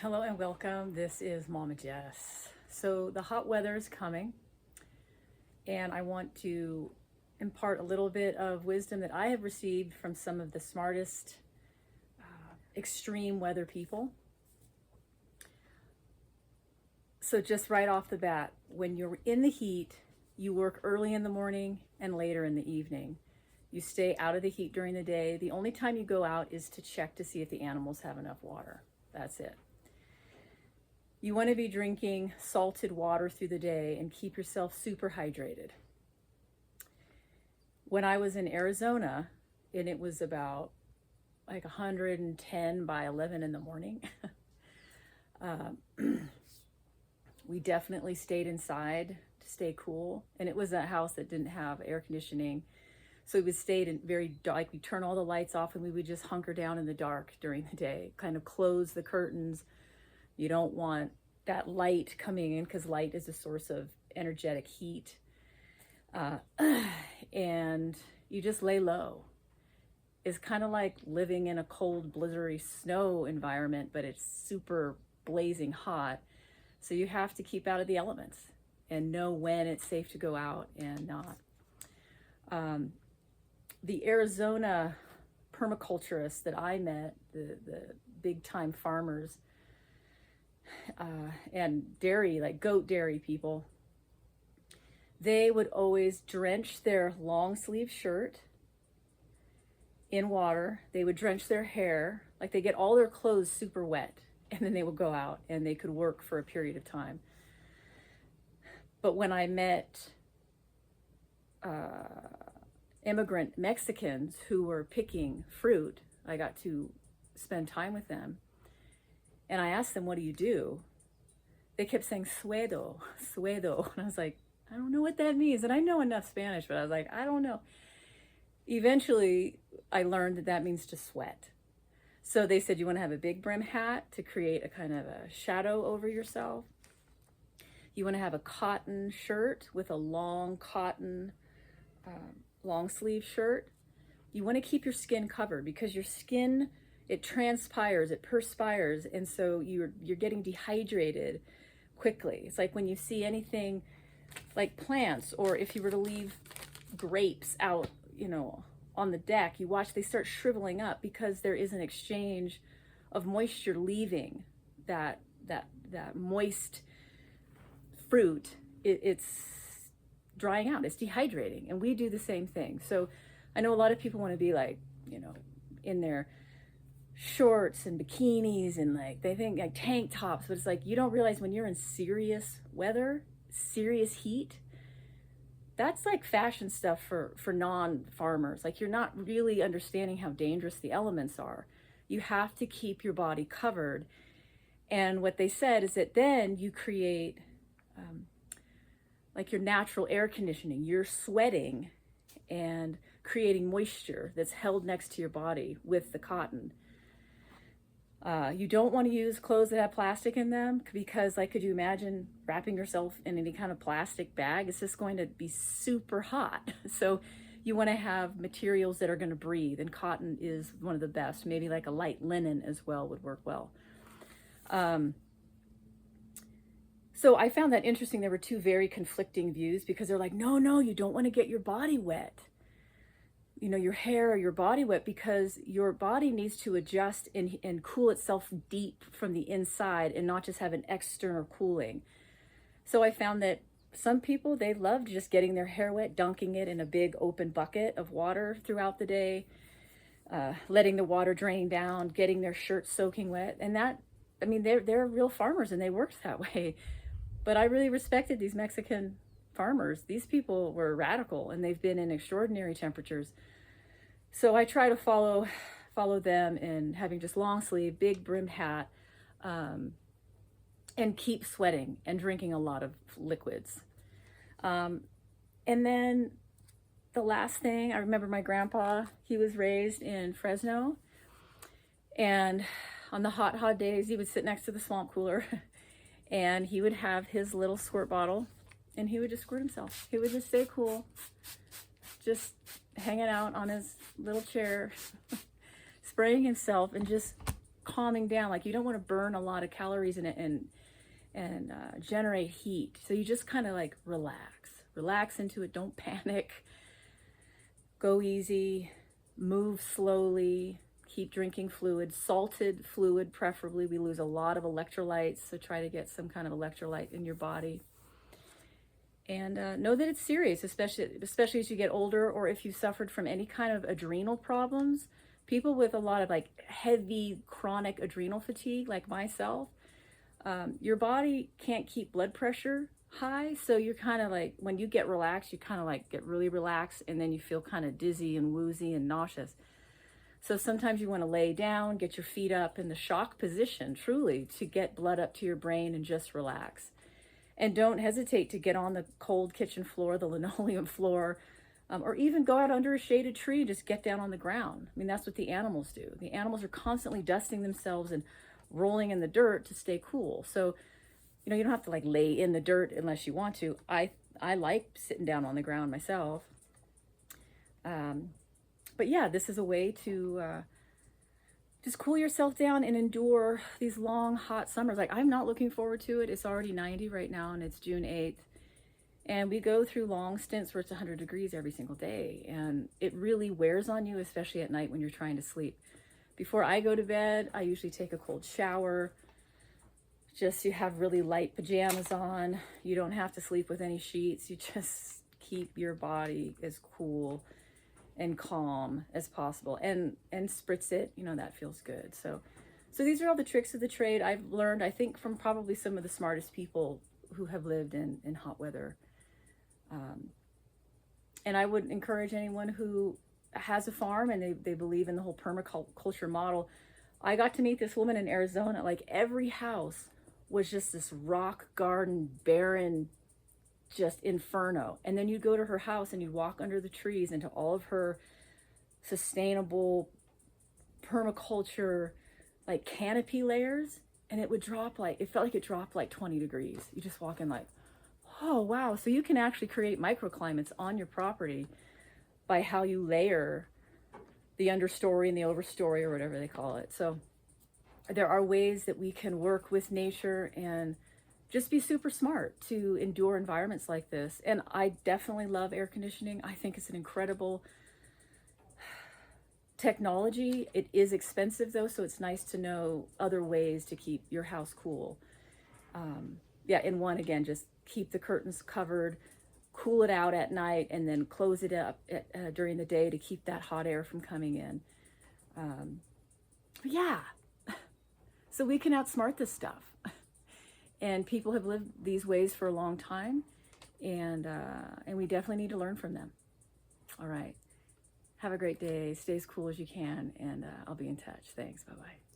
Hello and welcome. This is Mama Jess. So the hot weather is coming, and I want to impart a little bit of wisdom that I have received from some of the smartest extreme weather people. So just right off the bat, when you're in the heat, you work early in the morning and later in the evening. You stay out of the heat during the day. The only time you go out is to check to see if the animals have enough water. That's it. You want to be drinking salted water through the day and keep yourself super hydrated. When I was in Arizona, and it was about like 110 by 11 in the morning, we definitely stayed inside to stay cool. And it was a house that didn't have air conditioning. So we stayed in very dark, like we turn all the lights off and we would just hunker down in the dark during the day, kind of close the curtains. You don't want that light coming in because light is a source of energetic heat. And you just lay low. It's kind of like living in a cold, blizzardy snow environment, but it's super blazing hot. So you have to keep out of the elements and know when it's safe to go out and not. The Arizona permaculturists that I met, the big time farmers, and dairy, like goat dairy people, they would always drench their long sleeve shirt in water. They would drench their hair, like they get all their clothes super wet, and then they would go out and they could work for a period of time. But when I met immigrant Mexicans who were picking fruit, I got to spend time with them. And I asked them, what do you do? They kept saying suedo, suedo. And I was like, I don't know what that means. And I know enough Spanish, but I was like, I don't know. Eventually, I learned that that means to sweat. So they said, you want to have a big brim hat to create a kind of a shadow over yourself. You want to have a cotton shirt with a long cotton, long sleeve shirt. You want to keep your skin covered because your skin, it transpires, it perspires, and so you're getting dehydrated quickly. It's like when you see anything like plants, or if you were to leave grapes out, on the deck, you watch they start shriveling up because there is an exchange of moisture leaving that moist fruit. It's drying out, it's dehydrating, and we do the same thing. So I know a lot of people want to be like, in their shorts and bikinis and like they think like tank tops, but it's like you don't realize when you're in serious weather, serious heat, that's like fashion stuff for non-farmers. Like you're not really understanding how dangerous the elements are. You have to keep your body covered. And what they said is that then you create like your natural air conditioning. You're sweating and creating moisture that's held next to your body with the cotton. You don't want to use clothes that have plastic in them because, like, could you imagine wrapping yourself in any kind of plastic bag? It's just going to be super hot. So you want to have materials that are going to breathe, and cotton is one of the best. Maybe like a light linen as well would work well. So I found that interesting. There were two very conflicting views because they're like, no, you don't want to get your body wet. Your hair or your body wet because your body needs to adjust and cool itself deep from the inside and not just have an external cooling. So I found that some people, they loved just getting their hair wet, dunking it in a big open bucket of water throughout the day, letting the water drain down, getting their shirts soaking wet. And they're real farmers and they worked that way. But I really respected these Mexican farmers. These people were radical and they've been in extraordinary temperatures. So I try to follow them in having just long sleeve, big brimmed hat, and keep sweating and drinking a lot of liquids. And then the last thing, I remember my grandpa, he was raised in Fresno, and on the hot days, he would sit next to the swamp cooler and he would have his little squirt bottle and he would just squirt himself. He would just stay cool, just hanging out on his little chair, spraying himself and just calming down. Like you don't want to burn a lot of calories in it and generate heat. So you just kind of like relax into it. Don't panic. Go easy, move slowly, keep drinking fluid, salted fluid preferably. We lose a lot of electrolytes, so try to get some kind of electrolyte in your body. And know that it's serious, especially as you get older, or if you suffered from any kind of adrenal problems. People with a lot of like heavy chronic adrenal fatigue, like myself, your body can't keep blood pressure high. So you're kind of like, when you get relaxed, you kind of like get really relaxed, and then you feel kind of dizzy and woozy and nauseous. So sometimes you want to lay down, get your feet up in the shock position, truly, to get blood up to your brain and just relax. And don't hesitate to get on the cold kitchen floor, the linoleum floor, or even go out under a shaded tree and just get down on the ground. I mean, that's what the animals do. The animals are constantly dusting themselves and rolling in the dirt to stay cool. So, you know, you don't have to like lay in the dirt unless you want to. I like sitting down on the ground myself. But yeah, this is a way to just cool yourself down and endure these long, hot summers. Like, I'm not looking forward to it. It's already 90 right now, and it's June 8th. And we go through long stints where it's 100 degrees every single day. And it really wears on you, especially at night when you're trying to sleep. Before I go to bed, I usually take a cold shower. Just, you have really light pajamas on. You don't have to sleep with any sheets. You just keep your body as cool and calm as possible, and spritz it. You know, that feels good. So these are all the tricks of the trade I've learned, I think, from probably some of the smartest people who have lived in hot weather. And I would encourage anyone who has a farm and they believe in the whole permaculture model. I got to meet this woman in Arizona. Like, every house was just this rock garden, barren, just inferno. And then you'd go to her house and you'd walk under the trees into all of her sustainable permaculture like canopy layers, and it would drop like, it felt like it dropped like 20 degrees. You just walk in like, oh wow. So you can actually create microclimates on your property by how you layer the understory and the overstory, or whatever they call it. So there are ways that we can work with nature and just be super smart to endure environments like this. And I definitely love air conditioning. I think it's an incredible technology. It is expensive though, so it's nice to know other ways to keep your house cool. Yeah, and one, again, just keep the curtains covered, cool it out at night, and then close it up during the day to keep that hot air from coming in. But yeah, so we can outsmart this stuff. And people have lived these ways for a long time, and we definitely need to learn from them. All right. Have a great day. Stay as cool as you can, and I'll be in touch. Thanks. Bye-bye.